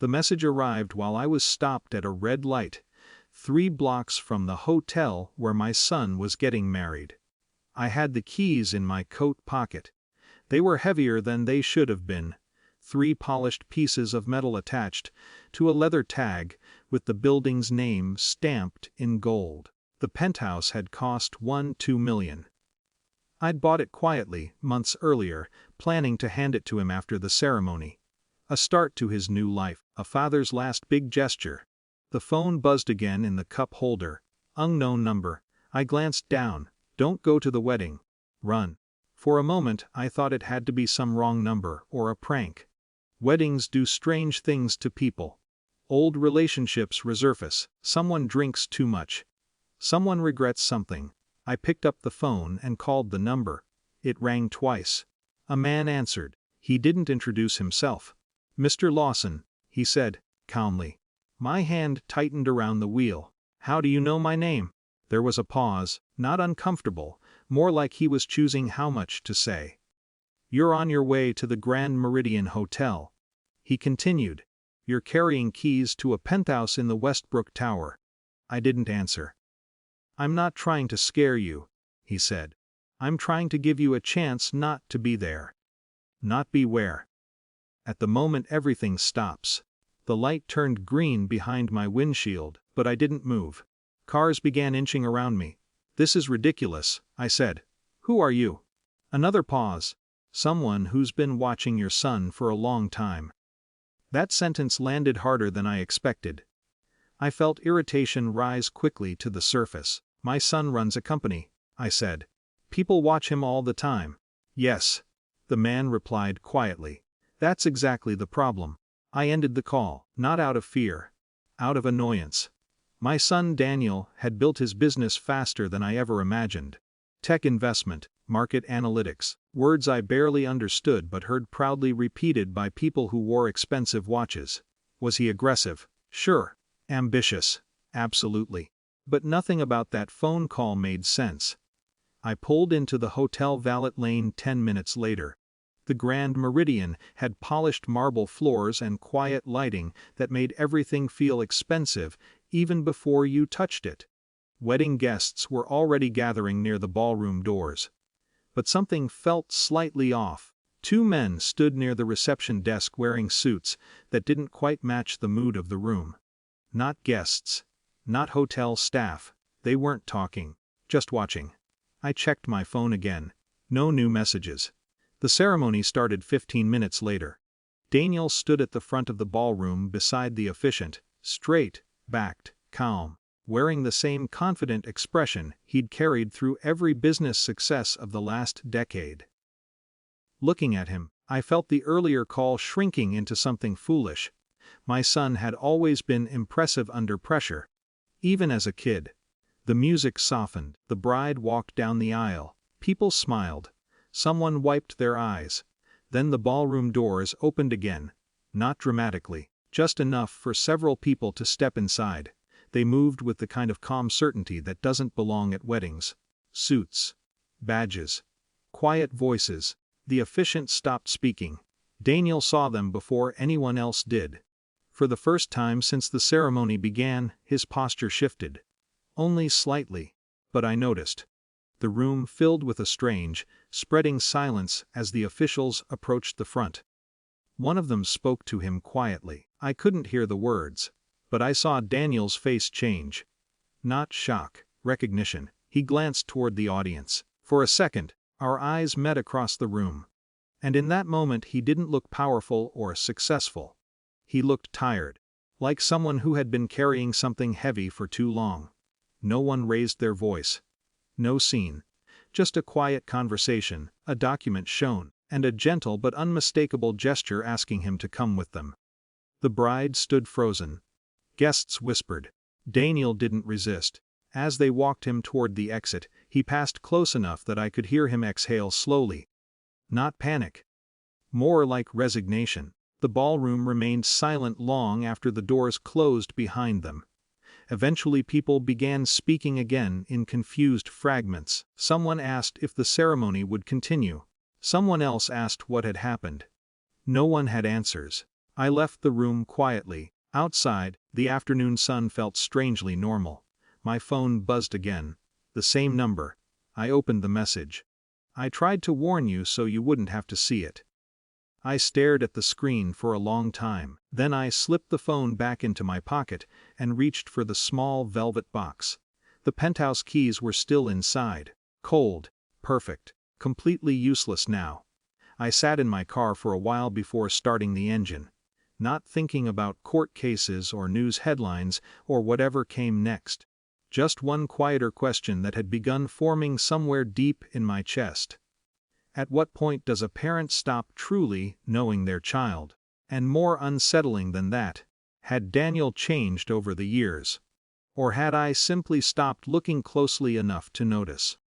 The message arrived while I was stopped at a red light, 3 blocks from the hotel where my son was getting married. I had the keys in my coat pocket. They were heavier than they should have been. 3 polished pieces of metal attached to a leather tag with the building's name stamped in gold. The penthouse had cost $2 million. I'd bought it quietly, months earlier, planning to hand it to him after the ceremony. A start to his new life, a father's last big gesture. The phone buzzed again in the cup holder. Unknown number. I glanced down. Don't go to the wedding. Run. For a moment I thought it had to be some wrong number or a prank. Weddings do strange things to people. Old relationships resurface. Someone drinks too much. Someone regrets something. I picked up the phone and called the number. It rang twice. A man answered. He didn't introduce himself. "Mr. Lawson," he said, calmly. My hand tightened around the wheel. "How do you know my name?" There was a pause, not uncomfortable, more like he was choosing how much to say. "You're on your way to the Grand Meridian Hotel," he continued. "You're carrying keys to a penthouse in the Westbrook Tower." I didn't answer. "I'm not trying to scare you," he said. "I'm trying to give you a chance not to be there." Not be where? At the moment everything stops. The light turned green behind my windshield, but I didn't move. Cars began inching around me. "This is ridiculous," I said. "Who are you?" Another pause. "Someone who's been watching your son for a long time." That sentence landed harder than I expected. I felt irritation rise quickly to the surface. "My son runs a company," I said. "People watch him all the time." "Yes," the man replied quietly. "That's exactly the problem." I ended the call, not out of fear. Out of annoyance. My son Daniel had built his business faster than I ever imagined. Tech investment, market analytics, words I barely understood but heard proudly repeated by people who wore expensive watches. Was he aggressive? Sure. Ambitious? Absolutely. But nothing about that phone call made sense. I pulled into the Hotel Valet Lane 10 minutes later. The Grand Meridian had polished marble floors and quiet lighting that made everything feel expensive even before you touched it. Wedding guests were already gathering near the ballroom doors. But something felt slightly off. 2 men stood near the reception desk wearing suits that didn't quite match the mood of the room. Not guests. Not hotel staff. They weren't talking. Just watching. I checked my phone again. No new messages. The ceremony started 15 minutes later. Daniel stood at the front of the ballroom beside the officiant, straight, backed, calm, wearing the same confident expression he'd carried through every business success of the last decade. Looking at him, I felt the earlier call shrinking into something foolish. My son had always been impressive under pressure. Even as a kid. The music softened, the bride walked down the aisle, people smiled. Someone wiped their eyes. Then the ballroom doors opened again. Not dramatically, just enough for several people to step inside. They moved with the kind of calm certainty that doesn't belong at weddings. Suits. Badges. Quiet voices. The officiant stopped speaking. Daniel saw them before anyone else did. For the first time since the ceremony began, his posture shifted. Only slightly. But I noticed. The room filled with a strange, spreading silence as the officials approached the front. One of them spoke to him quietly. I couldn't hear the words, but I saw Daniel's face change. Not shock, recognition. He glanced toward the audience. For a second, our eyes met across the room. And in that moment he didn't look powerful or successful. He looked tired. Like someone who had been carrying something heavy for too long. No one raised their voice. No scene. Just a quiet conversation, a document shown, and a gentle but unmistakable gesture asking him to come with them. The bride stood frozen. Guests whispered. Daniel didn't resist. As they walked him toward the exit, he passed close enough that I could hear him exhale slowly. Not panic. More like resignation. The ballroom remained silent long after the doors closed behind them. Eventually people began speaking again in confused fragments. Someone asked if the ceremony would continue. Someone else asked what had happened. No one had answers. I left the room quietly. Outside, the afternoon sun felt strangely normal. My phone buzzed again. The same number. I opened the message. I tried to warn you so you wouldn't have to see it. I stared at the screen for a long time. Then I slipped the phone back into my pocket and reached for the small velvet box. The penthouse keys were still inside. Cold. Perfect. Completely useless now. I sat in my car for a while before starting the engine. Not thinking about court cases or news headlines or whatever came next. Just one quieter question that had begun forming somewhere deep in my chest. At what point does a parent stop truly knowing their child? And more unsettling than that, had Daniel changed over the years? Or had I simply stopped looking closely enough to notice?